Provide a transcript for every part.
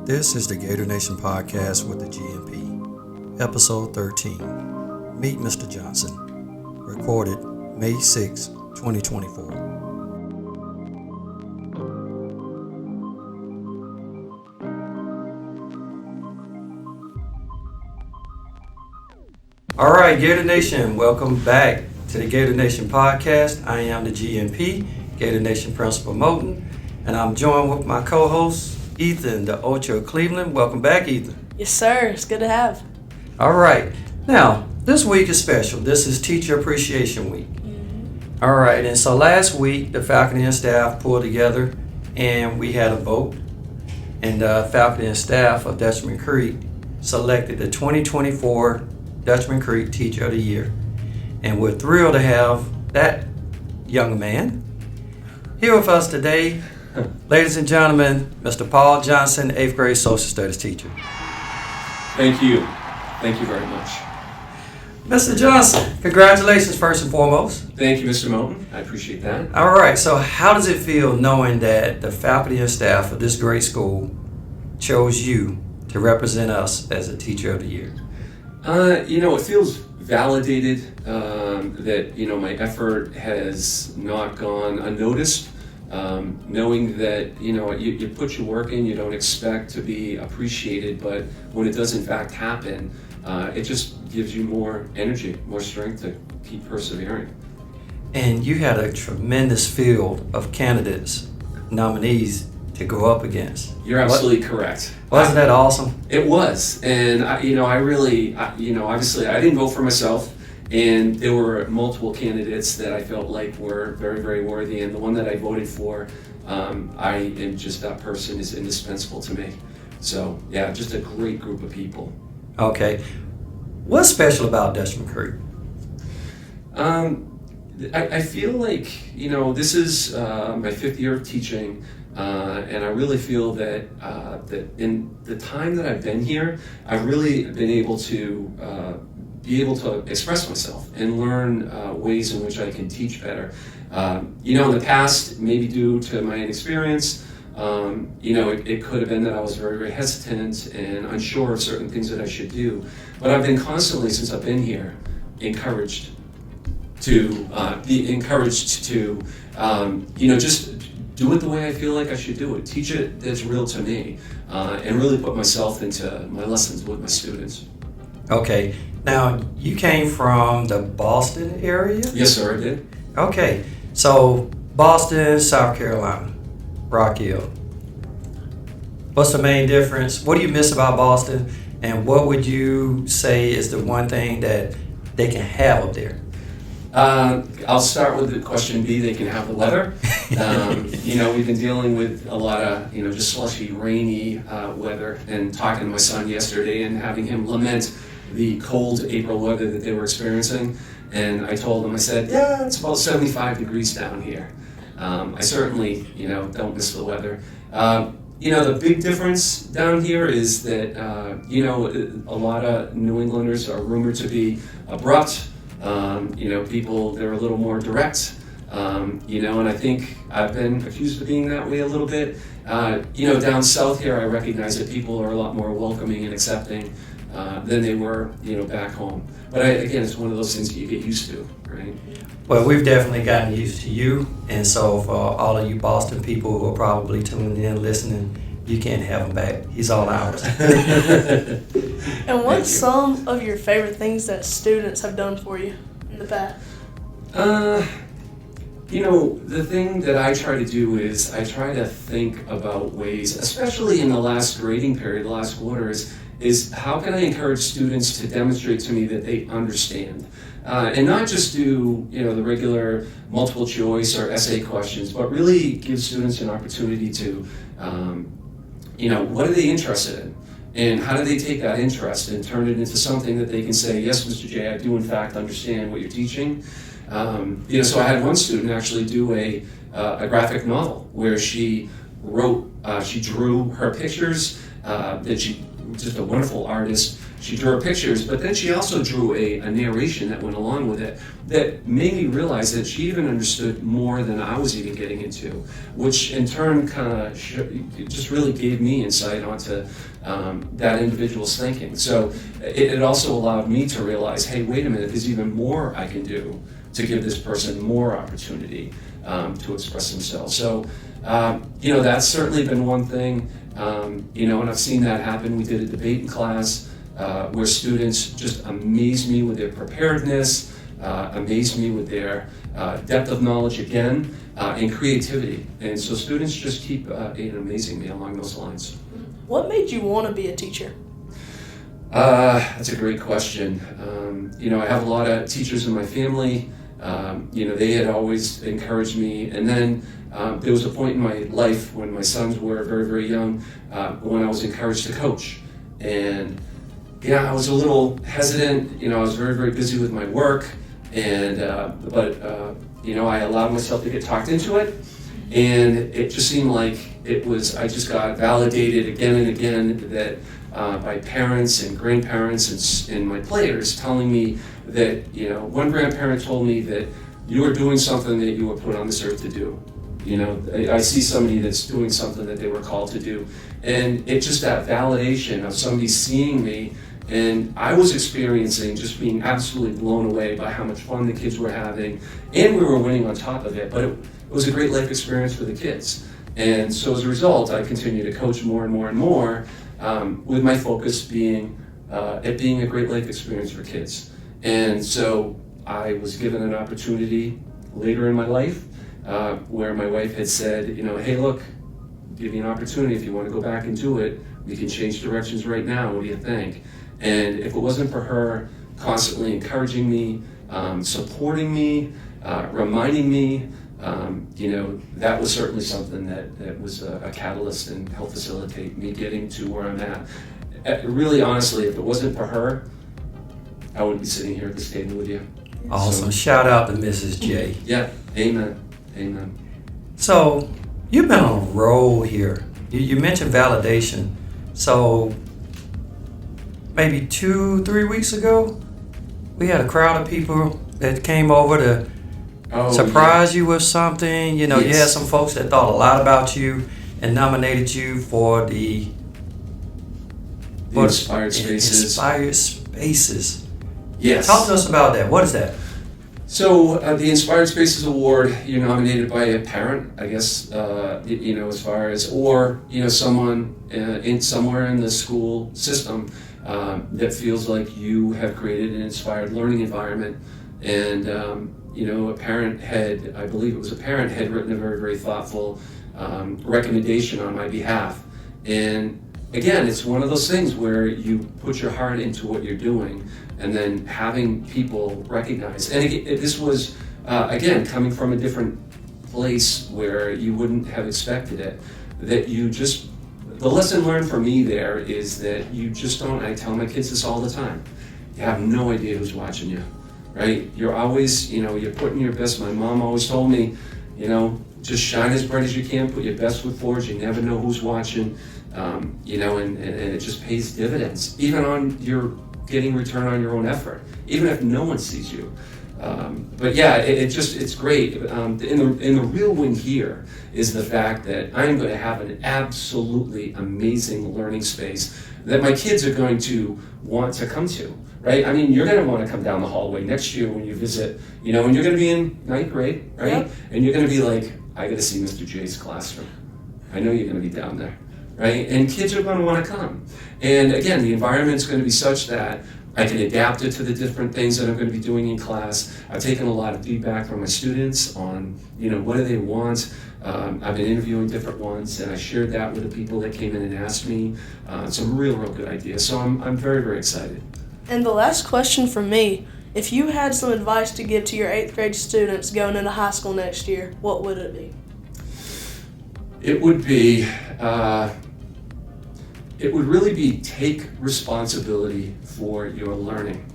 This is the Gator Nation podcast with the GNP, episode 13. Meet Mr. Johnson, recorded May 6, 2024. All right, Gator Nation, welcome back to the Gator Nation podcast. I am the GNP, Gator Nation Principal Moten, and I'm joined with my co-host, Ethan, the Ocho of Cleveland. Welcome back, Ethan. Yes, sir. It's good to have. All right. Now, this week is special. This is Teacher Appreciation Week. Mm-hmm. All right. And so last week, the faculty and staff pulled together and we had a vote. And the faculty and staff of Dutchman Creek selected the 2024 Dutchman Creek Teacher of the Year. And we're thrilled to have that young man here with us today. Ladies and gentlemen, Mr. Paul Johnson, 8th grade social studies teacher. Thank you. Thank you very much. Mr. Johnson, congratulations first and foremost. Thank you, Mr. Moten. I appreciate that. All right, so how does it feel knowing that the faculty and staff of this great school chose you to represent us as a Teacher of the Year? It feels validated that, my effort has not gone unnoticed. Knowing that, you put your work in, you don't expect to be appreciated, but when it does in fact happen, it just gives you more energy, more strength to keep persevering. And you had a tremendous field of candidates, nominees to go up against. You're absolutely correct. Wasn't that awesome? It was, and obviously I didn't vote for myself. And there were multiple candidates that I felt like were very, very worthy. And the one that I voted for, that person is indispensable to me. So, yeah, just a great group of people. Okay. What's special about Dutchman Creek? I feel like, this is my 5th year of teaching. And I really feel that in the time that I've been here, I've really been able to express myself and learn ways in which I can teach better. In the past, maybe due to my inexperience, it could have been that I was very, very hesitant and unsure of certain things that I should do. But I've been constantly, since I've been here, encouraged to just do it the way I feel like I should do it. Teach it that's real to me, and really put myself into my lessons with my students. Okay. Now, you came from the Boston area? Yes, sir, I did. Okay. So, Boston, South Carolina, Rock Hill. What's the main difference? What do you miss about Boston? And what would you say is the one thing that they can have up there? I'll start with the question B. They can have the weather. We've been dealing with a lot of, just slushy, rainy weather. And talking to my son yesterday and having him lament the cold April weather that they were experiencing. And I told him, I said, yeah, it's about 75 degrees down here. I certainly, don't miss the weather. The big difference down here is that, a lot of New Englanders are rumored to be abrupt. People, they're a little more direct, and I think I've been accused of being that way a little bit. Down south here, I recognize that people are a lot more welcoming and accepting than they were, back home. But again, it's one of those things that you get used to, right? Well, we've definitely gotten used to you, and so for all of you Boston people who are probably tuning in, listening, you can't have him back. He's all ours. And what's some of your favorite things that students have done for you in the past? The thing that I try to do is I try to think about ways, especially in the last grading period, the last quarter, is how can I encourage students to demonstrate to me that they understand? And not just do, the regular multiple choice or essay questions, but really give students an opportunity to, what are they interested in? And how do they take that interest and turn it into something that they can say, yes, Mr. J, I do in fact understand what you're teaching. So I had one student actually do a graphic novel where she wrote She drew her pictures. That she just a wonderful artist. She drew her pictures, but then she also drew a narration that went along with it that made me realize that she even understood more than I was even getting into, which in turn kind of just really gave me insight onto that individual's thinking. So it also allowed me to realize, hey, wait a minute, there's even more I can do to give this person more opportunity to express themselves. So, that's certainly been one thing, and I've seen that happen. We did a debate in class where students just amazed me with their preparedness, amazed me with their depth of knowledge again, and creativity. And so students just keep amazing me along those lines. What made you want to be a teacher? That's a great question. I have a lot of teachers in my family. They had always encouraged me. And then there was a point in my life when my sons were very, very young when I was encouraged to coach. And I was a little hesitant. I was very, very busy with my work. But I allowed myself to get talked into it. And it just seemed like I just got validated again and again that by parents and grandparents and my players telling me that, one grandparent told me that you are doing something that you were put on this earth to do. I see somebody that's doing something that they were called to do. And it's just that validation of somebody seeing me, and I was experiencing just being absolutely blown away by how much fun the kids were having, and we were winning on top of it, but it was a great life experience for the kids. And so as a result, I continue to coach more and more and more, with my focus being it being a great life experience for kids. And so I was given an opportunity later in my life where my wife had said, hey, look, give me an opportunity. If you want to go back and do it, we can change directions right now. What do you think? And if it wasn't for her constantly encouraging me, supporting me, reminding me, that was certainly something that was a catalyst and helped facilitate me getting to where I'm at. Really, honestly, if it wasn't for her, I wouldn't be sitting here at this table with you. Awesome. Shout out to Mrs. J. Yeah, amen. Amen. So, you've been on a roll here. You mentioned validation. So, maybe 2-3 weeks ago, we had a crowd of people that came over to surprise you with something. You had some folks that thought a lot about you and nominated you for the Inspired Spaces. Inspired Spaces. Yes. Talk to us about that. What is that? So the Inspired Spaces Award, you're nominated by a parent, I guess, as far as, or, someone somewhere in the school system that feels like you have created an inspired learning environment. And, a parent had, I believe it was a parent, had written a very, very thoughtful recommendation on my behalf. And again, it's one of those things where you put your heart into what you're doing, and then having people recognize. And this was, again, coming from a different place where you wouldn't have expected it, that the lesson learned for me there is that you just don't, I tell my kids this all the time, you have no idea who's watching you, right? You're always, you're putting your best. My mom always told me, just shine as bright as you can, put your best foot forward, you never know who's watching, and it just pays dividends, even on your getting return on your own effort, even if no one sees you. But yeah, it's great. In the real win here is the fact that I'm going to have an absolutely amazing learning space that my kids are going to want to come to, right? I mean, you're going to want to come down the hallway next year when you visit, and you're going to be in 9th grade, right? Yep. And you're going to be like, I got to see Mr. J's classroom. I know you're going to be down there, right? And kids are going to want to come. And again, the environment's going to be such that I can adapt it to the different things that I'm going to be doing in class. I've taken a lot of feedback from my students on, what do they want. I've been interviewing different ones, and I shared that with the people that came in and asked me. Some real good ideas. So I'm very, very excited. And the last question from me, if you had some advice to give to your 8th grade students going into high school next year, what would it be? It would be, it would really be take responsibility for your learning.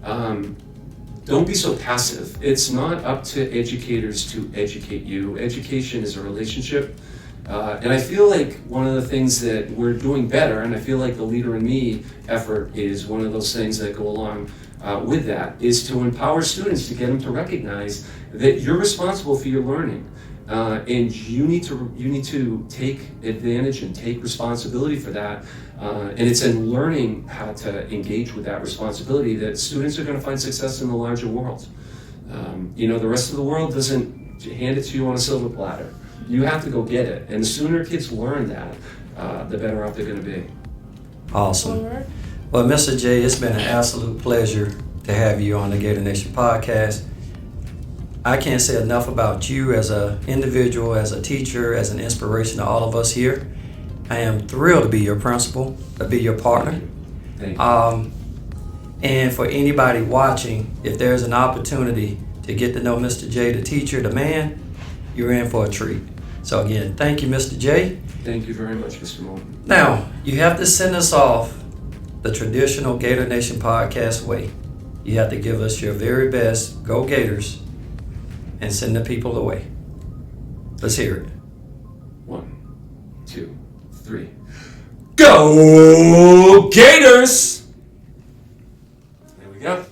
Don't be so passive. It's not up to educators to educate you. Education is a relationship, And I feel like one of the things that we're doing better, and I feel like the Leader in Me effort is one of those things that go along with that, is to empower students, to get them to recognize that you're responsible for your learning. And you need to take advantage and take responsibility for that. And it's in learning how to engage with that responsibility that students are going to find success in the larger world. The rest of the world doesn't hand it to you on a silver platter. You have to go get it. And the sooner kids learn that, the better off they're going to be. Awesome. Well, Mr. J, it's been an absolute pleasure to have you on the Gator Nation podcast. I can't say enough about you as an individual, as a teacher, as an inspiration to all of us here. I am thrilled to be your principal, to be your partner. Thank you. And for anybody watching, if there's an opportunity to get to know Mr. J, the teacher, the man, you're in for a treat. So again, thank you, Mr. J. Thank you very much, Mr. Moore. Now, you have to send us off the traditional Gator Nation podcast way. You have to give us your very best, go Gators, and send the people away. Let's hear it. 1, 2, 3. Go Gators! There we go.